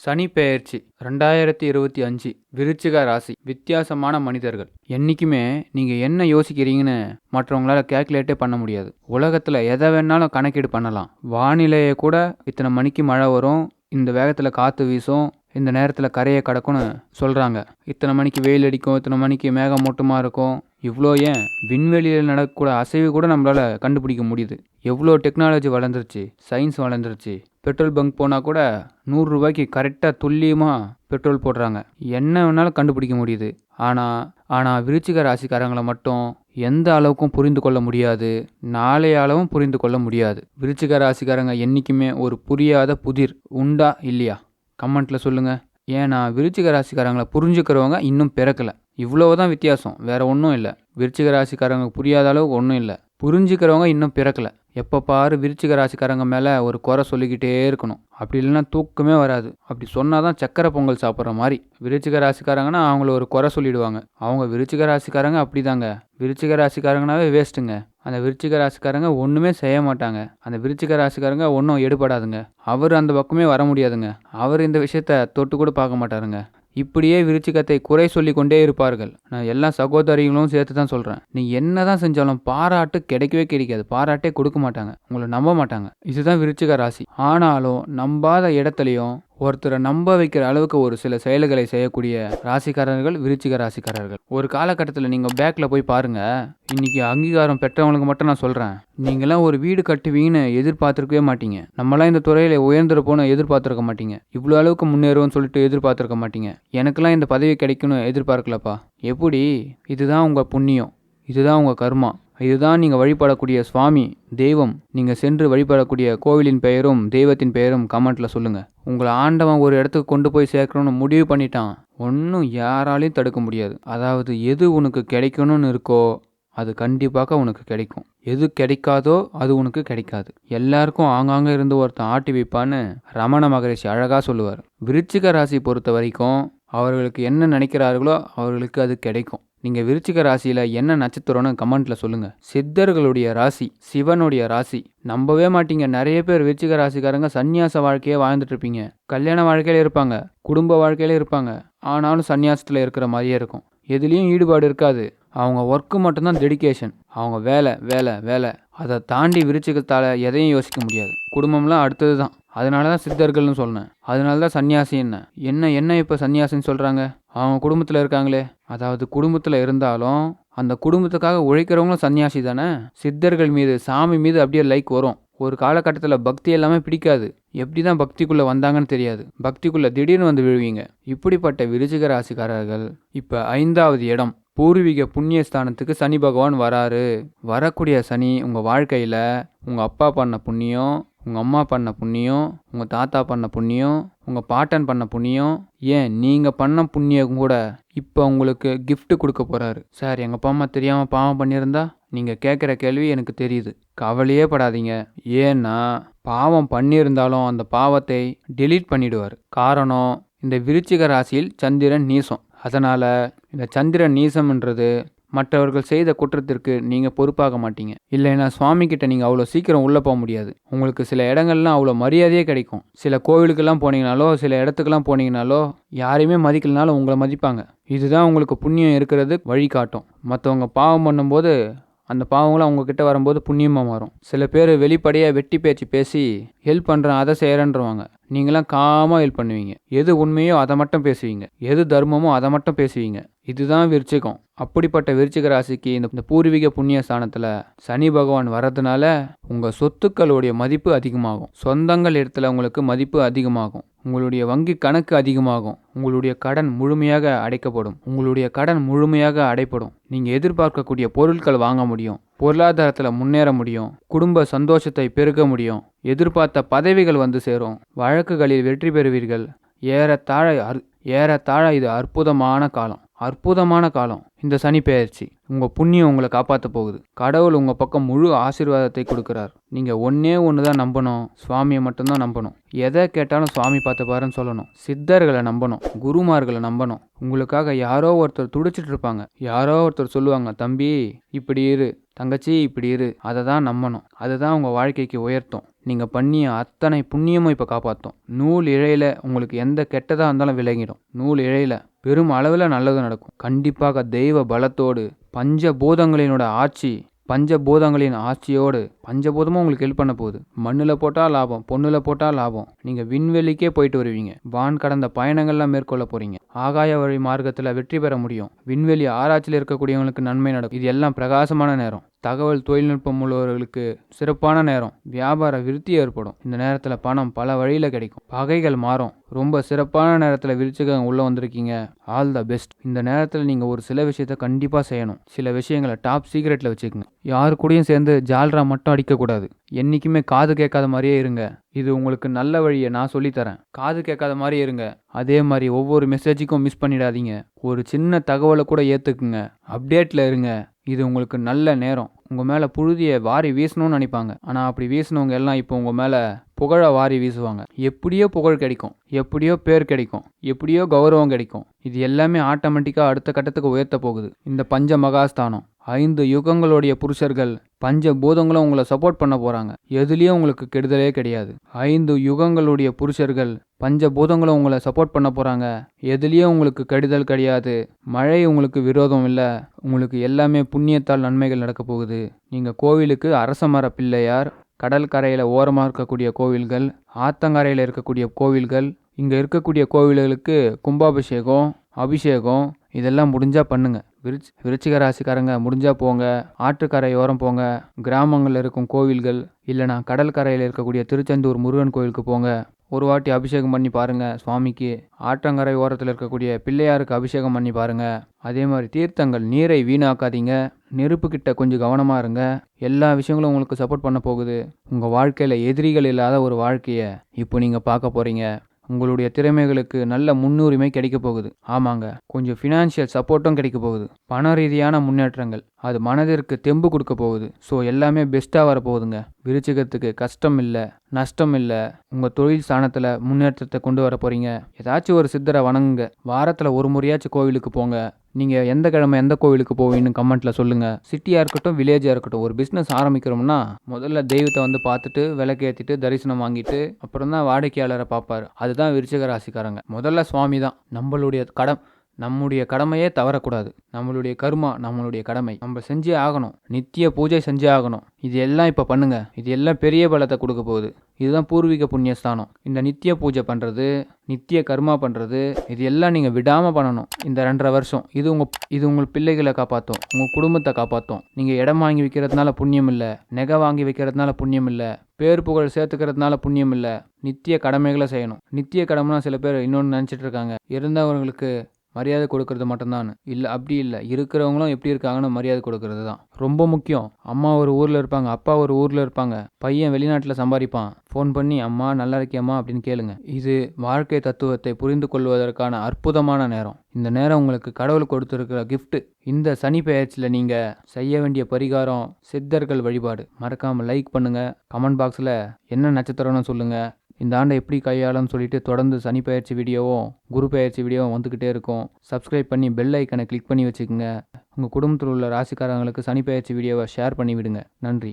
சனி பெயர்ச்சி 2025 விருச்சிக ராசி. வித்தியாசமான மனிதர்கள். என்னைக்குமே நீங்கள் என்ன யோசிக்கிறீங்கன்னு மற்றவங்களால கேல்குலேட்டே பண்ண முடியாது. உலகத்தில் எதை வேணாலும் கணக்கீடு பண்ணலாம். வானிலையை கூட இத்தனை மணிக்கு மழை வரும், இந்த வேகத்தில் காற்று வீசும், இந்த நேரத்தில் கரையை கடக்கும்னு சொல்கிறாங்க. இத்தனை மணிக்கு வெயில் அடிக்கும், இத்தனை மணிக்கு மேகமூட்டமாக இருக்கும். இவ்வளோ ஏன் விண்வெளியில் நடக்கக்கூட அசைவு கூட நம்மளால் கண்டுபிடிக்க முடியுது. எவ்வளோ டெக்னாலஜி வளர்ந்துருச்சு, சயின்ஸ் வளர்ந்துருச்சு. பெட்ரோல் பங்க் போனால் கூட 100 ரூபாய்க்கு கரெக்டாக துல்லியமாக பெட்ரோல் போடுறாங்க. என்ன வேணாலும் கண்டுபிடிக்க முடியுது. ஆனால் விருச்சிக ராசிக்காரங்களை மட்டும் எந்த அளவுக்கும் புரிந்து கொள்ள முடியாது, நாளைய அளவும் புரிந்து கொள்ள முடியாது. விருச்சிக ராசிக்காரங்க என்றைக்குமே ஒரு புரியாத புதிர். உண்டா இல்லையா? கமெண்ட்டில் சொல்லுங்கள். ஏன்னா விருச்சிக ராசிக்காரங்களை புரிஞ்சுக்கிறவங்க இன்னும் பிறக்கலை. இவ்வளவுதான் வித்தியாசம், வேற ஒன்றும் இல்லை. விருச்சிக ராசிக்காரங்க புரியாத அளவுக்கு ஒன்றும் இல்லை. புரிஞ்சுக்கிறவங்க இன்னும் பிறக்கலை. எப்போ பாரு விருச்சிக ராசிக்காரங்க மேலே ஒரு குறை சொல்லிக்கிட்டே இருக்கணும். அப்படி இல்லைன்னா தூக்கமே வராது. அப்படி சொன்னால் தான் சக்கரை பொங்கல் சாப்பிட்ற மாதிரி. விருச்சிக ராசிக்காரங்கன்னா அவங்கள ஒரு குறை சொல்லிடுவாங்க. அவங்க விருச்சிக ராசிக்காரங்க அப்படி தாங்க. விருச்சிக ராசிக்காரங்கனாவே வேஸ்ட்டுங்க. அந்த விருச்சிக ராசிக்காரங்க ஒன்றுமே செய்ய மாட்டாங்க. அந்த விருச்சிக ராசிக்காரங்க ஒன்றும் எடுபடாதுங்க. அவர் அந்த பக்கமே வர முடியாதுங்க. அவர் இந்த விஷயத்த தொட்டு கூட பார்க்க மாட்டாருங்க. இப்படியே விருச்சிகத்தை குறை சொல்லி கொண்டே இருப்பார்கள். நான் எல்லா சகோதரிகளும் சேர்த்து தான் சொல்கிறேன். நீங்கள் என்ன தான் செஞ்சாலும் பாராட்டு கிடைக்கவே கிடைக்காது. பாராட்டே கொடுக்க மாட்டாங்க, உங்களை நம்ப மாட்டாங்க. இதுதான் விருச்சிக ராசி. ஆனாலும் நம்பாத இடத்துலையும் ஒருத்தரை நம்ப வைக்கிற அளவுக்கு ஒரு சில செயல்களை செய்யக்கூடிய ராசிக்காரர்கள் விருச்சிக ராசிக்காரர்கள். ஒரு காலகட்டத்தில் நீங்கள் பேக்கில் போய் பாருங்கள். இன்றைக்கி அங்கீகாரம் பெற்றவங்களுக்கு மட்டும் நான் சொல்கிறேன். நீங்களாம் ஒரு வீடு கட்டுவீங்கன்னு எதிர்பார்த்துருக்கவே மாட்டீங்க. நம்மளாம் இந்த துறையில் உயர்ந்திருப்போன்னு எதிர்பார்த்துருக்க மாட்டீங்க. இவ்வளோ அளவுக்கு முன்னேறுவோன்னு சொல்லிட்டு எதிர்பார்த்துருக்க மாட்டீங்க. எனக்கெல்லாம் இந்த பதவி கிடைக்குன்னு எதிர்பார்க்கலப்பா. எப்படி? இதுதான் உங்கள் புண்ணியம், இதுதான் உங்கள் கர்மா, இதுதான் நீங்கள் வழிபடக்கூடிய சுவாமி, தெய்வம். நீங்கள் சென்று வழிபடக்கூடிய கோவிலின் பெயரும் தெய்வத்தின் பெயரும் கமெண்ட்டில் சொல்லுங்கள். உங்களை ஆண்டவன் ஒரு இடத்துக்கு கொண்டு போய் சேர்க்கணும்னு முடிவு பண்ணிட்டான். ஒன்றும் யாராலையும் தடுக்க முடியாது. அதாவது எது உனக்கு கிடைக்கணும்னு இருக்கோ அது கண்டிப்பாக உனக்கு கிடைக்கும். எது கிடைக்காதோ அது உனக்கு கிடைக்காது. எல்லாருக்கும் ஆங்காங்கே இருந்து ஒருத்தன் ஆட்டி வைப்பான்னு ரமண மகரிஷி அழகாக சொல்லுவார். விருச்சிக ராசி பொறுத்த வரைக்கும் அவர்களுக்கு என்ன நினைக்கிறார்களோ அவர்களுக்கு அது கிடைக்கும். நீங்கள் விருச்சிக ராசியில் என்ன நட்சத்திரம்னு கமெண்ட்டில் சொல்லுங்கள். சித்தர்களுடைய ராசி, சிவனுடைய ராசி. நம்பவே மாட்டீங்க, நிறைய பேர் விருச்சிக ராசிக்காரங்க சன்னியாச வாழ்க்கையே வாழ்ந்துட்டு இருப்பீங்க. கல்யாண வாழ்க்கையில இருப்பாங்க, குடும்ப வாழ்க்கையில இருப்பாங்க. ஆனாலும் சன்னியாசத்தில் இருக்கிற மாதிரியே இருக்கும். எதுலேயும் ஈடுபாடு இருக்காது. அவங்க ஒர்க்கு மட்டும்தான் டெடிகேஷன். அவங்க வேலை வேலை வேலை. அதை தாண்டி விருச்சிகத்தால் எதையும் யோசிக்க முடியாது. குடும்பம்லாம் அடுத்தது தான். அதனால தான் சித்தர்கள்னு சொன்னேன். அதனால தான் சன்னியாசி. என்ன இப்போ சன்னியாசின்னு சொல்கிறாங்க? அவங்க குடும்பத்தில் இருக்காங்களே. அதாவது குடும்பத்தில் இருந்தாலும் அந்த குடும்பத்துக்காக உழைக்கிறவங்களும் சன்னியாசி தானே. சித்தர்கள் மீது, சாமி மீது அப்படியே லைக் வரும். ஒரு காலகட்டத்தில் பக்தி எல்லாமே பிடிக்காது. எப்படி தான் பக்திக்குள்ளே வந்தாங்கன்னு தெரியாது. பக்திக்குள்ளே திடீர்னு வந்து விழுவீங்க. இப்படிப்பட்ட விருச்சிக ராசிக்காரர்கள் இப்போ 5வது இடம் பூர்வீக புண்ணிய ஸ்தானத்துக்கு சனி பகவான் வராரு. வரக்கூடிய சனி உங்கள் வாழ்க்கையில் உங்கள் அப்பா பண்ண புண்ணியம், உங்கள் அம்மா பண்ண புண்ணியம், உங்கள் தாத்தா பண்ண புண்ணியம், உங்கள் பாட்டன் பண்ண புண்ணியம், ஏன் நீங்கள் பண்ண புண்ணியம் கூட இப்போ உங்களுக்கு gift கொடுக்க போகிறாரு. சார், எங்கள் அப்பா அம்மா தெரியாமல் பாவம் பண்ணியிருந்தா? நீங்கள் கேட்குற கேள்வி எனக்கு தெரியுது. கவலையே படாதீங்க. ஏன்னா பாவம் பண்ணியிருந்தாலும் அந்த பாவத்தை delete பண்ணிடுவார். காரணம், இந்த விருச்சிக ராசியில் சந்திரன் நீசம். அதனால் இந்த சந்திரன் நீசம்ன்றது மற்றவர்கள் செய்த குற்றத்திற்கு நீங்கள் பொறுப்பாக மாட்டீங்க. இல்லைன்னா சுவாமி கிட்ட நீங்கள் அவ்வளோ சீக்கிரம் உள்ளே போக முடியாது. உங்களுக்கு சில இடங்கள்லாம் அவ்வளோ மரியாதையே கிடைக்கும். சில கோவிலுக்கெல்லாம் போனீங்கனாலோ, சில இடத்துக்கெல்லாம் போனீங்கனாலோ யாரையுமே மதிக்கலனாலும் உங்களை மதிப்பாங்க. இதுதான் உங்களுக்கு புண்ணியம் இருக்கிறது வழிகாட்டும். மற்றவங்க பாவம் பண்ணும்போது அந்த பாவங்களும் அவங்கக்கிட்ட வரும்போது புண்ணியமாக மாறும். சில பேர் வெளிப்படையாக வெட்டி பேச்சு பேசி ஹெல்ப் பண்ணுறேன் அதை செய்கிறேன்றவாங்க. நீங்களாம் காமாக ஹெல்ப் பண்ணுவீங்க. எது உண்மையோ அதை மட்டும் பேசுவீங்க. எது தர்மமோ அதை மட்டும் பேசுவீங்க. இதுதான் விருச்சிகம். அப்படிப்பட்ட விருச்சிக ராசிக்கு இந்த பூர்வீக புண்ணிய ஸ்தானத்தில் சனி பகவான் வர்றதுனால உங்கள் சொத்துக்களுடைய மதிப்பு அதிகமாகும். சொந்தங்கள் இடத்துல உங்களுக்கு மதிப்பு அதிகமாகும். உங்களுடைய வங்கி கணக்கு அதிகமாகும். உங்களுடைய கடன் முழுமையாக அடைப்படும். நீங்கள் எதிர்பார்க்கக்கூடிய பொருட்கள் வாங்க முடியும். பொருளாதாரத்தில் முன்னேற முடியும். குடும்ப சந்தோஷத்தை பெருக்க முடியும். எதிர்பார்த்த பதவிகள் வந்து சேரும். வழக்குகளில் வெற்றி பெறுவீர்கள். ஏறத்தாழ இது அற்புதமான காலம். இந்த சனி பெயர்ச்சி. உங்கள் புண்ணியம் உங்களை காப்பாற்ற போகுது. கடவுள் உங்கள் பக்கம் முழு ஆசீர்வாதத்தை கொடுக்குறார். நீங்கள் ஒன்று தான் நம்பணும், சுவாமியை மட்டும்தான் நம்பணும். எதை கேட்டாலும் சுவாமி பார்த்து பாருன்னு சொல்லணும். சித்தர்களை நம்பணும், குருமார்களை நம்பணும். உங்களுக்காக யாரோ ஒருத்தர் துடிச்சிட்டு இருப்பாங்க. யாரோ ஒருத்தர் சொல்லுவாங்க, தம்பி இப்படி இரு, தங்கச்சி இப்படி இரு. அதை தான் நம்பணும். அதுதான் உங்கள் வாழ்க்கைக்கு உயர்த்தும். நீங்கள் பண்ணிய அத்தனை புண்ணியமும் இப்போ காப்பாற்றும். நூல் இழையில் உங்களுக்கு எந்த கெட்டதாக இருந்தாலும் விளங்கிடும். நூல் இழையில் பெரும் அளவில் நல்லது நடக்கும். கண்டிப்பாக தெய்வ பலத்தோடு பஞ்சபூதங்களினோட ஆட்சி, பஞ்சபூதங்களின் ஆட்சியோடு பஞ்சபூதமும் உங்களுக்கு ஹெல்ப் பண்ண போகுது. மண்ணில் போட்டால் லாபம், பொண்ணில் போட்டால் லாபம். நீங்கள் விண்வெளிக்கே போயிட்டு வருவீங்க. வான் கடந்த பயணங்கள்லாம் மேற்கொள்ள போகிறீங்க. ஆகாய வழி மார்க்கத்தில் வெற்றி பெற முடியும். விண்வெளி ஆராய்ச்சியில் இருக்கக்கூடியவங்களுக்கு நன்மை நடக்கும். இது எல்லாம் பிரகாசமான நேரம். தகவல் தொழில்நுட்பம் உள்ளவர்களுக்கு சிறப்பான நேரம். வியாபார விருத்தி ஏற்படும். இந்த நேரத்தில் பணம் பல வழியில் கிடைக்கும். பகைகள் மாறும். ரொம்ப சிறப்பான நேரத்தில் விருச்சிகம் உள்ளே வந்திருக்கீங்க. All the best. இந்த நேரத்தில் நீங்கள் ஒரு சில விஷயத்த கண்டிப்பாக செய்யணும். சில விஷயங்களை டாப் சீக்ரெட்டில் வச்சுக்கோங்க. யாரு கூடயும் சேர்ந்து ஜால்ரா மட்டும் அடிக்கக்கூடாது. என்றைக்குமே காது கேட்காத மாதிரியே இருங்க. இது உங்களுக்கு நல்ல வழியை நான் சொல்லித்தரேன். காது கேட்காத மாதிரி இருங்க. அதே மாதிரி ஒவ்வொரு மெசேஜுக்கும் மிஸ் பண்ணிடாதீங்க. ஒரு சின்ன தகவலை கூட ஏற்றுக்குங்க. அப்டேட்டில் இருங்க. இது உங்களுக்கு நல்ல நேரம். உங்கள் மேலே புழுதியை வாரி வீசணும்னு நினைப்பாங்க. ஆனால் அப்படி வீசினவங்க எல்லாம் இப்போ உங்கள் மேலே புகழை வாரி வீசுவாங்க. எப்படியோ புகழ் கிடைக்கும், எப்படியோ பேர் கிடைக்கும், எப்படியோ கௌரவம் கிடைக்கும். இது எல்லாமே ஆட்டோமேட்டிக்காக அடுத்த கட்டத்துக்கு உயர்த்த போகுது. இந்த பஞ்ச மகாஸ்தானம் 5 யுகங்களுடைய புருஷர்கள் பஞ்ச பூதங்களும் உங்களை சப்போர்ட் பண்ண போகிறாங்க. எதுலேயும் உங்களுக்கு கெடுதலே கிடையாது. 5 யுகங்களுடைய புருஷர்கள் பஞ்ச பூதங்களும் உங்களை சப்போர்ட் பண்ண போகிறாங்க. எதுலேயும் உங்களுக்கு கெடுதல் கிடையாது. மழை உங்களுக்கு விரோதம் இல்லை. உங்களுக்கு எல்லாமே புண்ணியத்தால் நன்மைகள் நடக்க போகுது. நீங்கள் கோவிலுக்கு அரச மர பிள்ளையார், கடல் கரையில் ஓரமாக இருக்கக்கூடிய கோவில்கள், ஆத்தங்கரையில் இருக்கக்கூடிய கோவில்கள், இங்கே இருக்கக்கூடிய கோவில்களுக்கு கும்பாபிஷேகம், அபிஷேகம் இதெல்லாம் முடிஞ்சால் பண்ணுங்க. விருச்சிக ராசிக்காரங்க முடிஞ்சால் போங்க. ஆற்றுக்கரையோரம் போங்க. கிராமங்களில் இருக்கும் கோவில்கள் இல்லைனா கடல் கரையில் இருக்கக்கூடிய திருச்செந்தூர் முருகன் கோவிலுக்கு போங்க. ஒரு வாட்டி அபிஷேகம் பண்ணி பாருங்கள் சுவாமிக்கு. ஆற்றங்கரை ஓரத்தில் இருக்கக்கூடிய பிள்ளையாருக்கு அபிஷேகம் பண்ணி பாருங்கள். அதே மாதிரி தீர்த்தங்கள், நீரை வீணாக்காதீங்க. நெருப்புக்கிட்ட கொஞ்சம் கவனமாக இருங்க. எல்லா விஷயங்களும் உங்களுக்கு சப்போர்ட் பண்ண போகுது. உங்கள் வாழ்க்கையில் எதிரிகள் இல்லாத ஒரு வாழ்க்கையை இப்போ நீங்கள் பார்க்க போகிறீங்க. உங்களுடைய திறமைகளுக்கு நல்ல முன்னுரிமை கிடைக்க போகுது. ஆமாங்க, கொஞ்சம் ஃபினான்ஷியல் சப்போர்ட்டும் கிடைக்க போகுது. பண ரீதியான முன்னேற்றங்கள், அது மனதிற்கு தெம்பு கொடுக்க போகுது. ஸோ எல்லாமே பெஸ்ட்டாக வரப்போகுதுங்க. விருச்சிகத்துக்கு கஷ்டம் இல்லை, நஷ்டம் இல்லை. உங்கள் தொழில் ஸ்தானத்தில் முன்னேற்றத்தை கொண்டு வர போகிறீங்க. ஏதாச்சும் ஒரு சித்தரை வணங்குங்க. வாரத்தில் ஒரு முறையாச்சும் கோவிலுக்கு போங்க. நீங்கள் எந்த கிழமை எந்த கோவிலுக்கு போவீங்கன்னு கமெண்ட்டில் சொல்லுங்கள். சிட்டியாக இருக்கட்டும், வில்லேஜாக இருக்கட்டும், ஒரு பிஸ்னஸ் ஆரம்பிக்கிறோம்னா முதல்ல தெய்வத்தை வந்து பார்த்துட்டு விளக்கேற்றிட்டு தரிசனம் வாங்கிட்டு அப்புறம் தான் வாடிக்கையாளரை பார்ப்பார். அதுதான் விருச்சிக ராசிக்காரங்க. முதல்ல சுவாமி தான். நம்முடைய கடமையே தவறக்கூடாது. நம்மளுடைய கர்மா, நம்மளுடைய கடமை நம்ம செஞ்சே ஆகணும். நித்திய பூஜை செஞ்சே ஆகணும். இது எல்லாம் இப்போ பண்ணுங்க. இது எல்லாம் பெரிய பலத்தை கொடுக்க போகுது. இதுதான் பூர்வீக புண்ணியஸ்தானம். இந்த நித்திய பூஜை பண்ணுறது, நித்திய கர்மா பண்ணுறது, இது எல்லாம் நீங்கள் விடாமல் பண்ணணும். இந்த 2.5 வருஷம் இது உங்கள் பிள்ளைகளை காப்பாற்றும், உங்கள் குடும்பத்தை காப்பாற்றும். நீங்கள் இடம் வாங்கி வைக்கிறதுனால புண்ணியம் இல்லை, நகை வாங்கி வைக்கிறதுனால புண்ணியம் இல்லை, பேர் புகழ் சேர்த்துக்கிறதுனால புண்ணியம் இல்லை. நித்திய கடமைகளை செய்யணும். நித்திய கடமைனா சில பேர் இன்னொன்று நினச்சிட்டு இருக்காங்க, இருந்தவர்களுக்கு மரியாதை கொடுக்கறது மட்டும்தான். இல்லை, அப்படி இல்லை. இருக்கிறவங்களும் எப்படி இருக்காங்கன்னு மரியாதை கொடுக்கறது தான் ரொம்ப முக்கியம். அம்மா ஒரு ஊரில் இருப்பாங்க, அப்பா ஒரு ஊரில் இருப்பாங்க, பையன் வெளிநாட்டில் சம்பாதிப்பான். ஃபோன் பண்ணி அம்மா நல்லா இருக்கியம்மா அப்படின்னு கேளுங்க. இது வாழ்க்கை தத்துவத்தை புரிந்து கொள்வதற்கான அற்புதமான நேரம். இந்த நேரம் உங்களுக்கு கடவுள் கொடுத்துருக்கிற கிஃப்ட். இந்த சனி பெயர்ச்சியில் நீங்கள் செய்ய வேண்டிய பரிகாரம் சித்தர்கள் வழிபாடு. மறக்காமல் லைக் பண்ணுங்கள். கமெண்ட் பாக்ஸில் என்ன நட்சத்திரம்னு சொல்லுங்கள். இந்த ஆண்டை எப்படி கையாளன்னு சொல்லிட்டு தொடர்ந்து சனி பயிற்சி வீடியோவும் குரு பயிற்சி வீடியோவும் வந்துக்கிட்டே இருக்கும். சப்ஸ்கிரைப் பண்ணி பெல் ஐக்கனை கிளிக் பண்ணி வச்சுக்கோங்க. உங்கள் குடும்பத்தில் உள்ள ராசிக்காரங்களுக்கு சனி பயிற்சி வீடியோவை ஷேர் பண்ணி விடுங்க. நன்றி.